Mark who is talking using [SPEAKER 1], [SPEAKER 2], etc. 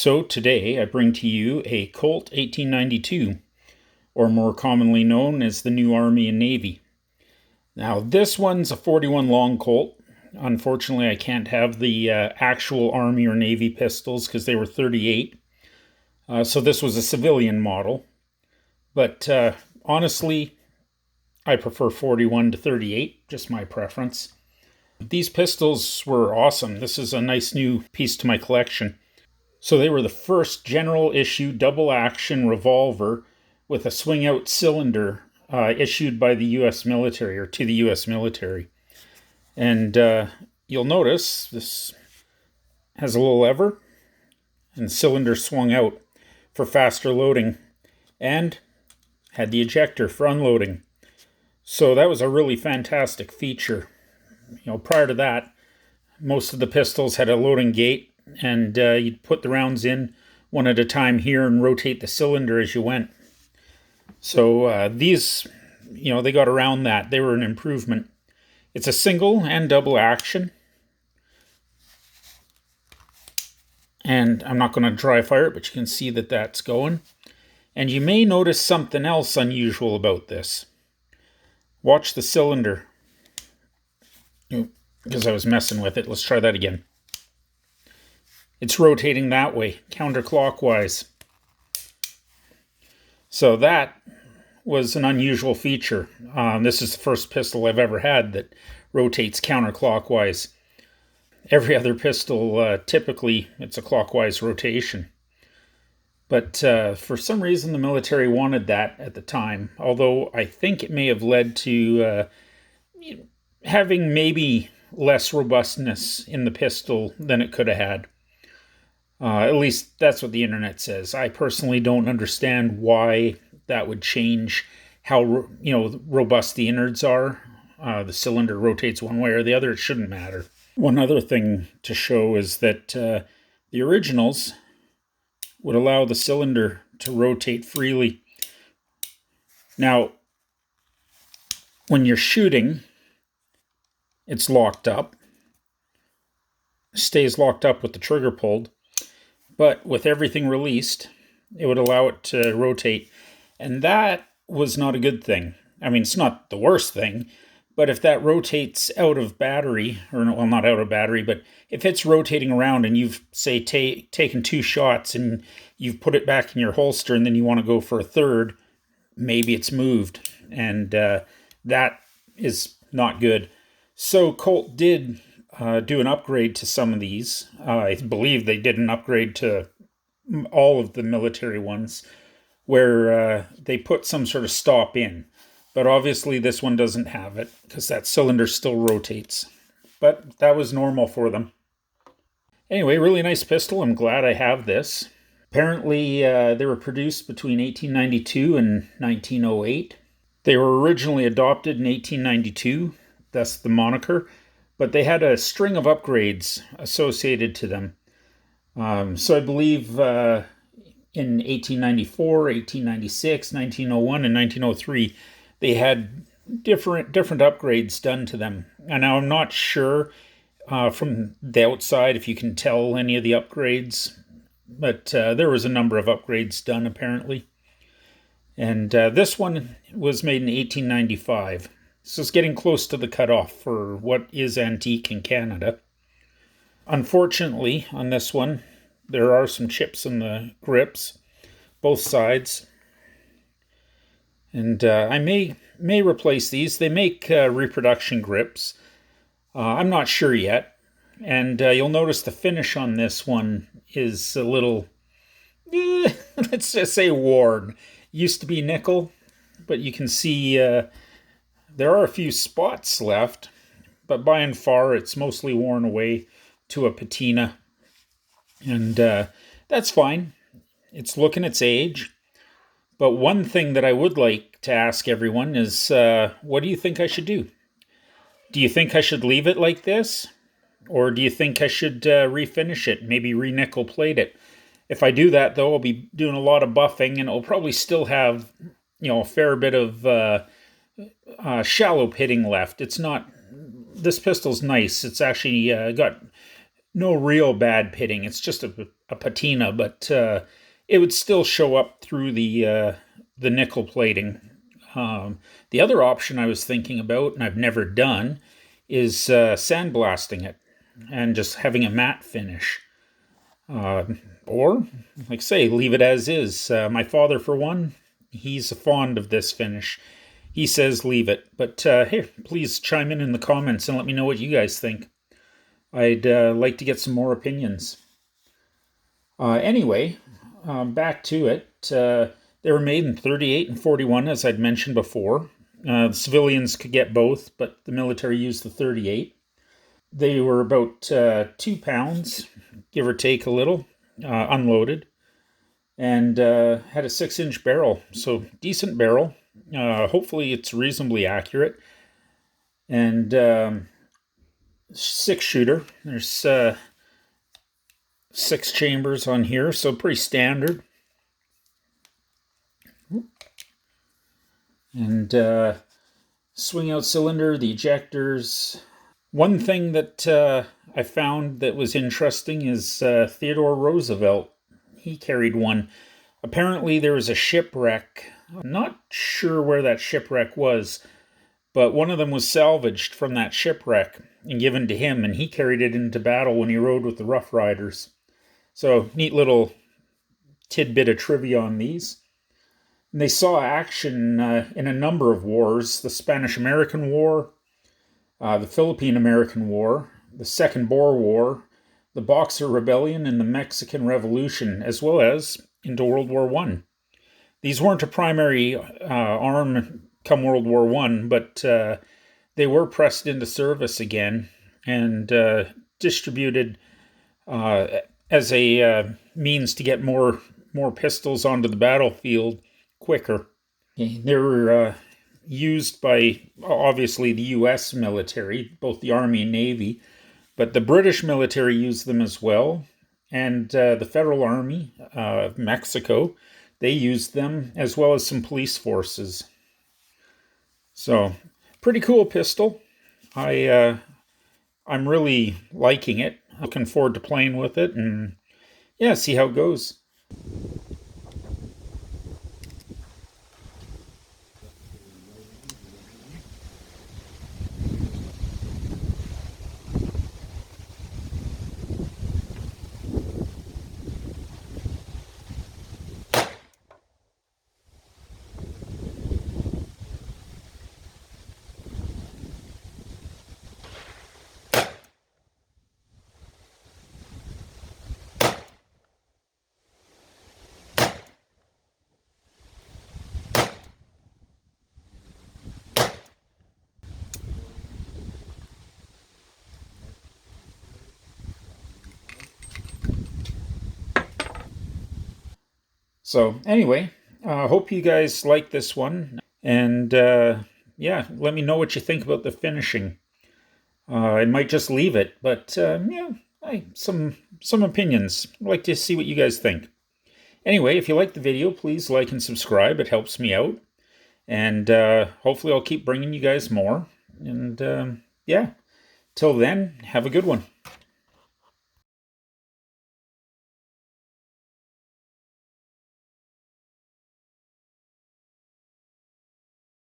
[SPEAKER 1] So today I bring to you a Colt 1892, or more commonly known as the New Army and Navy. Now this one's a 41 long Colt. Unfortunately, I can't have the actual Army or Navy pistols because they were 38. So this was a civilian model. But honestly, I prefer 41 to 38, just my preference. These pistols were awesome. This is a nice new piece to my collection. So they were the first general issue double action revolver with a swing out cylinder issued by the U.S. military, or to the U.S. military. And you'll notice this has a little lever and cylinder swung out for faster loading and had the ejector for unloading. So that was a really fantastic feature. Prior to that, most of the pistols had a loading gate, and you'd put the rounds in one at a time here and rotate the cylinder as you went. So these, they got around that. They were an improvement. It's a single and double action. And I'm not going to dry fire it, but you can see that that's going. And you may notice something else unusual about this. Watch the cylinder. Because I was messing with it. Let's try that again. It's rotating that way, counterclockwise. So that was an unusual feature. This is the first pistol I've ever had that rotates counterclockwise. Every other pistol, typically, it's a clockwise rotation. But for some reason, the military wanted that at the time, although I think it may have led to having maybe less robustness in the pistol than it could have had. At least that's what the internet says. I personally don't understand why that would change how robust the innards are. The cylinder rotates one way or the other. It shouldn't matter. One other thing to show is that the originals would allow the cylinder to rotate freely. Now, when you're shooting, it's locked up, stays locked up with the trigger pulled, but with everything released, it would allow it to rotate. And that was not a good thing. I mean, it's not the worst thing, but if that rotates out of battery, or well, not out of battery, but if it's rotating around and you've, say, taken 2 shots and you've put it back in your holster and then you want to go for a third, maybe it's moved. And that is not good. So Colt did do an upgrade to some of these. I believe they did an upgrade to all of the military ones where they put some sort of stop in. But obviously this one doesn't have it because that cylinder still rotates. But that was normal for them. Anyway, really nice pistol. I'm glad I have this. Apparently they were produced between 1892 and 1908. They were originally adopted in 1892. That's the moniker, but they had a string of upgrades associated to them. So I believe in 1894, 1896, 1901, and 1903, they had different upgrades done to them. And now I'm not sure from the outside if you can tell any of the upgrades, but there was a number of upgrades done apparently. And this one was made in 1895. So it's getting close to the cutoff for what is antique in Canada. Unfortunately, on this one, there are some chips in the grips, both sides. And I may replace these. They make reproduction grips. I'm not sure yet. And you'll notice the finish on this one is a little, let's just say worn. Used to be nickel, but you can see there are a few spots left, but by and far it's mostly worn away to a patina. And that's fine. It's looking its age. But one thing that I would like to ask everyone is, what do you think I should do? Do you think I should leave it like this? Or do you think I should refinish it, maybe re-nickel plate it? If I do that, though, I'll be doing a lot of buffing, and it'll probably still have, a fair bit of shallow pitting left. It's not, this pistol's nice. It's actually got no real bad pitting. It's just a a patina, but it would still show up through the nickel plating. The other option I was thinking about, and I've never done, is sandblasting it and just having a matte finish. Or, like I say, leave it as is. My father, for one, he's fond of this finish. He says leave it. But here, please chime in the comments and let me know what you guys think. I'd like to get some more opinions. Anyway, back to it. They were made in 38 and 41, as I'd mentioned before. The civilians could get both, but the military used the 38. They were about 2 pounds, give or take a little, unloaded, and had a 6-inch barrel, so decent barrel. Hopefully it's reasonably accurate. And 6-shooter. There's 6 chambers on here, so pretty standard. And swing out cylinder, the ejectors. One thing that I found that was interesting is Theodore Roosevelt. He carried one. Apparently there was a shipwreck. I'm not sure where that shipwreck was, but one of them was salvaged from that shipwreck and given to him, and he carried it into battle when he rode with the Rough Riders. So, neat little tidbit of trivia on these. And they saw action in a number of wars: the Spanish-American War, the Philippine-American War, the Second Boer War, the Boxer Rebellion, and the Mexican Revolution, as well as into World War I. These weren't a primary arm come World War I, but they were pressed into service again and distributed as a means to get more pistols onto the battlefield quicker. They were used by, obviously, the U.S. military, both the Army and Navy, but the British military used them as well, and the Federal Army of Mexico, they used them, as well as some police forces. So, pretty cool pistol. I'm really liking it. Looking forward to playing with it, and yeah, see how it goes. So anyway, hope you guys like this one, and yeah, let me know what you think about the finishing. I might just leave it, but yeah, some opinions. I'd like to see what you guys think. Anyway, if you like the video, please like and subscribe. It helps me out, and hopefully I'll keep bringing you guys more. And yeah, till then, have a good one.